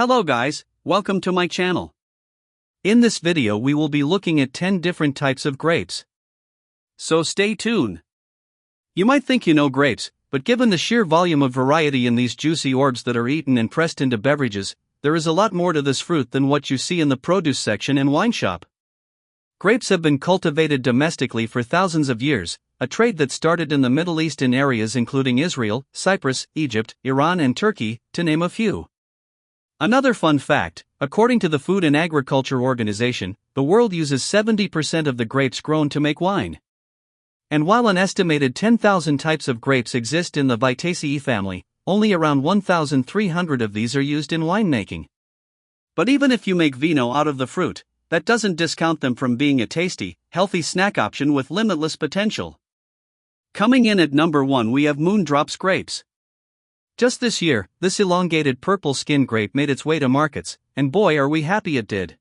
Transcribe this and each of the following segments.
Hello guys, welcome to my channel. In this video we will be looking at 10 different types of grapes. So stay tuned. You might think you know grapes, but given the sheer volume of variety in these juicy orbs that are eaten and pressed into beverages, there is a lot more to this fruit than what you see in the produce section and wine shop. Grapes have been cultivated domestically for thousands of years, a trade that started in the Middle East in areas including Israel, Cyprus, Egypt, Iran and Turkey, to name a few. Another fun fact, according to the Food and Agriculture Organization, the world uses 70% of the grapes grown to make wine. And while an estimated 10,000 types of grapes exist in the Vitaceae family, only around 1,300 of these are used in winemaking. But even if you make vino out of the fruit, that doesn't discount them from being a tasty, healthy snack option with limitless potential. Coming in at number 1 we have Moondrops grapes. Just this year, this elongated purple skin grape made its way to markets, and boy are we happy it did.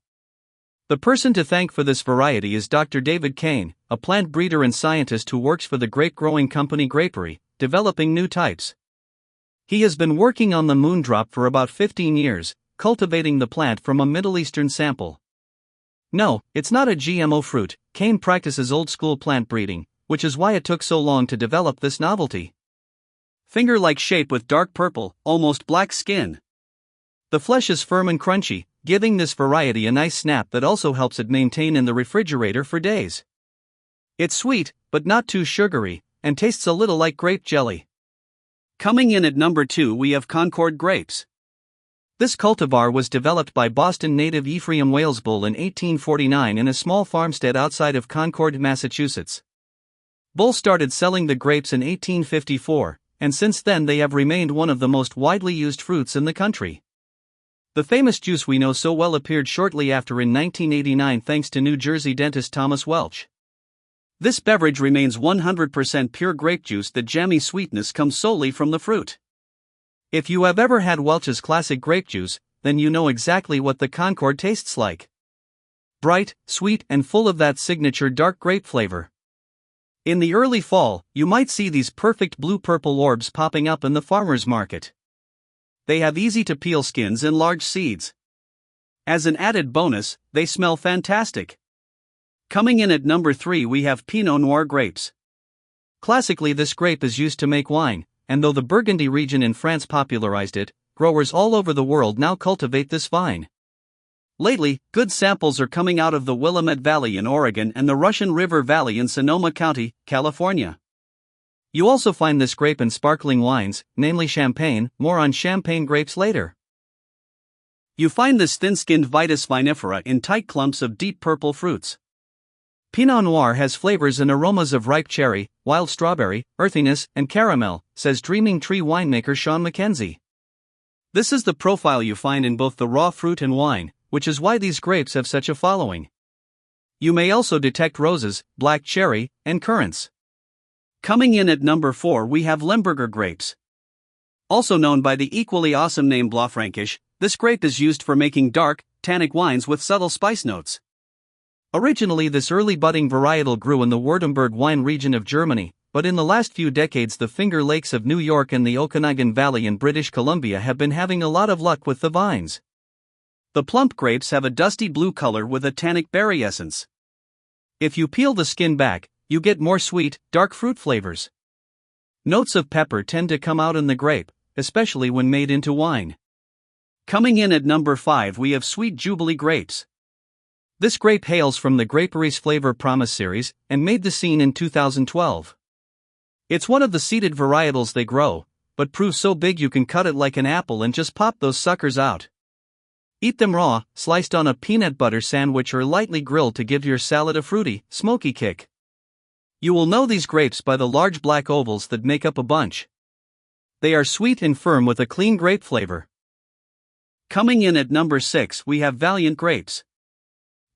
The person to thank for this variety is Dr. David Kane, a plant breeder and scientist who works for the grape-growing company Grapery, developing new types. He has been working on the Moondrop for about 15 years, cultivating the plant from a Middle Eastern sample. No, it's not a GMO fruit. Kane practices old-school plant breeding, which is why it took so long to develop this novelty. Finger-like shape with dark purple, almost black skin. The flesh is firm and crunchy, giving this variety a nice snap that also helps it maintain in the refrigerator for days. It's sweet, but not too sugary, and tastes a little like grape jelly. Coming in at number 2 we have Concord grapes. This cultivar was developed by Boston native Ephraim Walesbull in 1849 in a small farmstead outside of Concord, Massachusetts. Bull started selling the grapes in 1854, and since then they have remained one of the most widely used fruits in the country. The famous juice we know so well appeared shortly after in 1989 thanks to New Jersey dentist Thomas Welch. This beverage remains 100% pure grape juice. The jammy sweetness comes solely from the fruit. If you have ever had Welch's classic grape juice, then you know exactly what the Concord tastes like. Bright, sweet and full of that signature dark grape flavor. In the early fall, you might see these perfect blue-purple orbs popping up in the farmer's market. They have easy-to-peel skins and large seeds. As an added bonus, they smell fantastic. Coming in at number 3 we have Pinot Noir grapes. Classically this grape is used to make wine, and though the Burgundy region in France popularized it, growers all over the world now cultivate this vine. Lately, good samples are coming out of the Willamette Valley in Oregon and the Russian River Valley in Sonoma County, California. You also find this grape in sparkling wines, namely champagne. More on champagne grapes later. You find this thin-skinned Vitis vinifera in tight clumps of deep purple fruits. Pinot Noir has flavors and aromas of ripe cherry, wild strawberry, earthiness, and caramel, says Dreaming Tree winemaker Sean McKenzie. This is the profile you find in both the raw fruit and wine, which is why these grapes have such a following. You may also detect roses, black cherry, and currants. Coming in at number 4 we have Limburger grapes. Also known by the equally awesome name Blaufränkisch, this grape is used for making dark, tannic wines with subtle spice notes. Originally this early budding varietal grew in the Württemberg wine region of Germany, but in the last few decades the Finger Lakes of New York and the Okanagan Valley in British Columbia have been having a lot of luck with the vines. The plump grapes have a dusty blue color with a tannic berry essence. If you peel the skin back, you get more sweet, dark fruit flavors. Notes of pepper tend to come out in the grape, especially when made into wine. Coming in at number 5 we have Sweet Jubilee grapes. This grape hails from the Grapery's Flavor Promise series, and made the scene in 2012. It's one of the seeded varietals they grow, but proves so big you can cut it like an apple and just pop those suckers out. Eat them raw, sliced on a peanut butter sandwich or lightly grilled to give your salad a fruity, smoky kick. You will know these grapes by the large black ovals that make up a bunch. They are sweet and firm with a clean grape flavor. Coming in at number 6 we have Valiant grapes.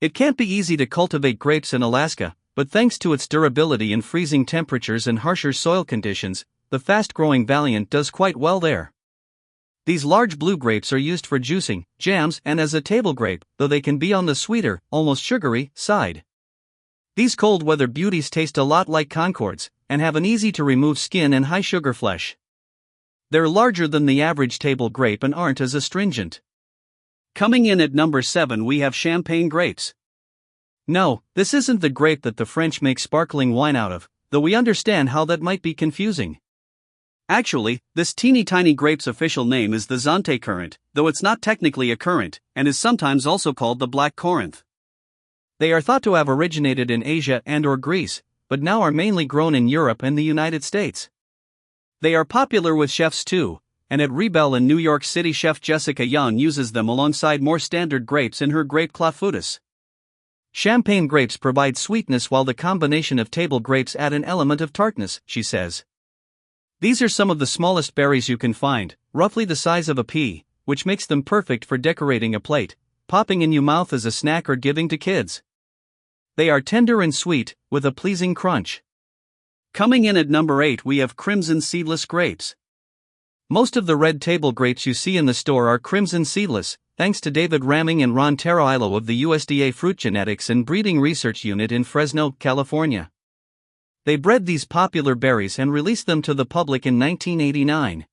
It can't be easy to cultivate grapes in Alaska, but thanks to its durability in freezing temperatures and harsher soil conditions, the fast-growing Valiant does quite well there. These large blue grapes are used for juicing, jams, and as a table grape, though they can be on the sweeter, almost sugary, side. These cold weather beauties taste a lot like Concords, and have an easy-to-remove skin and high sugar flesh. They're larger than the average table grape and aren't as astringent. Coming in at number 7 we have champagne grapes. No, this isn't the grape that the French make sparkling wine out of, though we understand how that might be confusing. Actually, this teeny tiny grape's official name is the Zante currant, though it's not technically a currant, and is sometimes also called the Black Corinth. They are thought to have originated in Asia and/or Greece, but now are mainly grown in Europe and the United States. They are popular with chefs too, and at Rebelle in New York City chef Jessica Young uses them alongside more standard grapes in her grape clafoutis. Champagne grapes provide sweetness while the combination of table grapes add an element of tartness, she says. These are some of the smallest berries you can find, roughly the size of a pea, which makes them perfect for decorating a plate, popping in your mouth as a snack or giving to kids. They are tender and sweet, with a pleasing crunch. Coming in at number 8 we have crimson seedless grapes. Most of the red table grapes you see in the store are crimson seedless, thanks to David Ramming and Ron Tarailo of the USDA Fruit Genetics and Breeding Research Unit in Fresno, California. They bred these popular berries and released them to the public in 1989.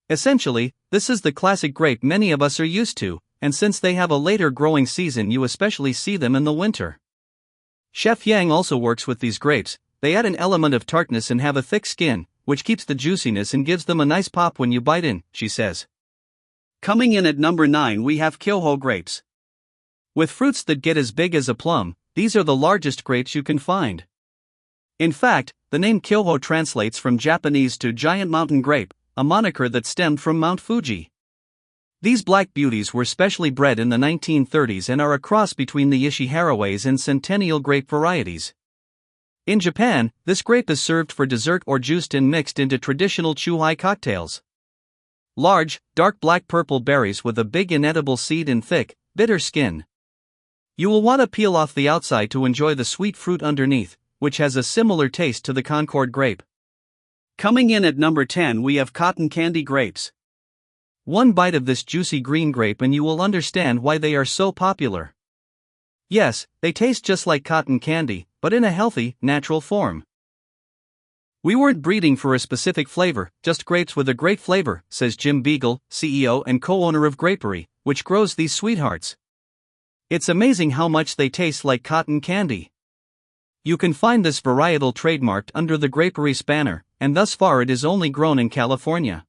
Essentially, this is the classic grape many of us are used to, and since they have a later growing season you especially see them in the winter. Chef Yang also works with these grapes. They add an element of tartness and have a thick skin, which keeps the juiciness and gives them a nice pop when you bite in, she says. Coming in at number 9 we have Kyoho grapes. With fruits that get as big as a plum, these are the largest grapes you can find. In fact, the name Kyoho translates from Japanese to giant mountain grape, a moniker that stemmed from Mount Fuji. These black beauties were specially bred in the 1930s and are a cross between the Ishiharaways and Centennial grape varieties. In Japan, this grape is served for dessert or juiced and mixed into traditional chuhai cocktails. Large, dark black-purple berries with a big inedible seed and thick, bitter skin. You will want to peel off the outside to enjoy the sweet fruit underneath, which has a similar taste to the Concord grape. Coming in at number 10 we have cotton candy grapes. One bite of this juicy green grape and you will understand why they are so popular. Yes, they taste just like cotton candy, but in a healthy, natural form. We weren't breeding for a specific flavor, just grapes with a great flavor, says Jim Beagle, CEO and co-owner of Grapery, which grows these sweethearts. It's amazing how much they taste like cotton candy. You can find this varietal trademarked under the Grapery banner, and thus far it is only grown in California.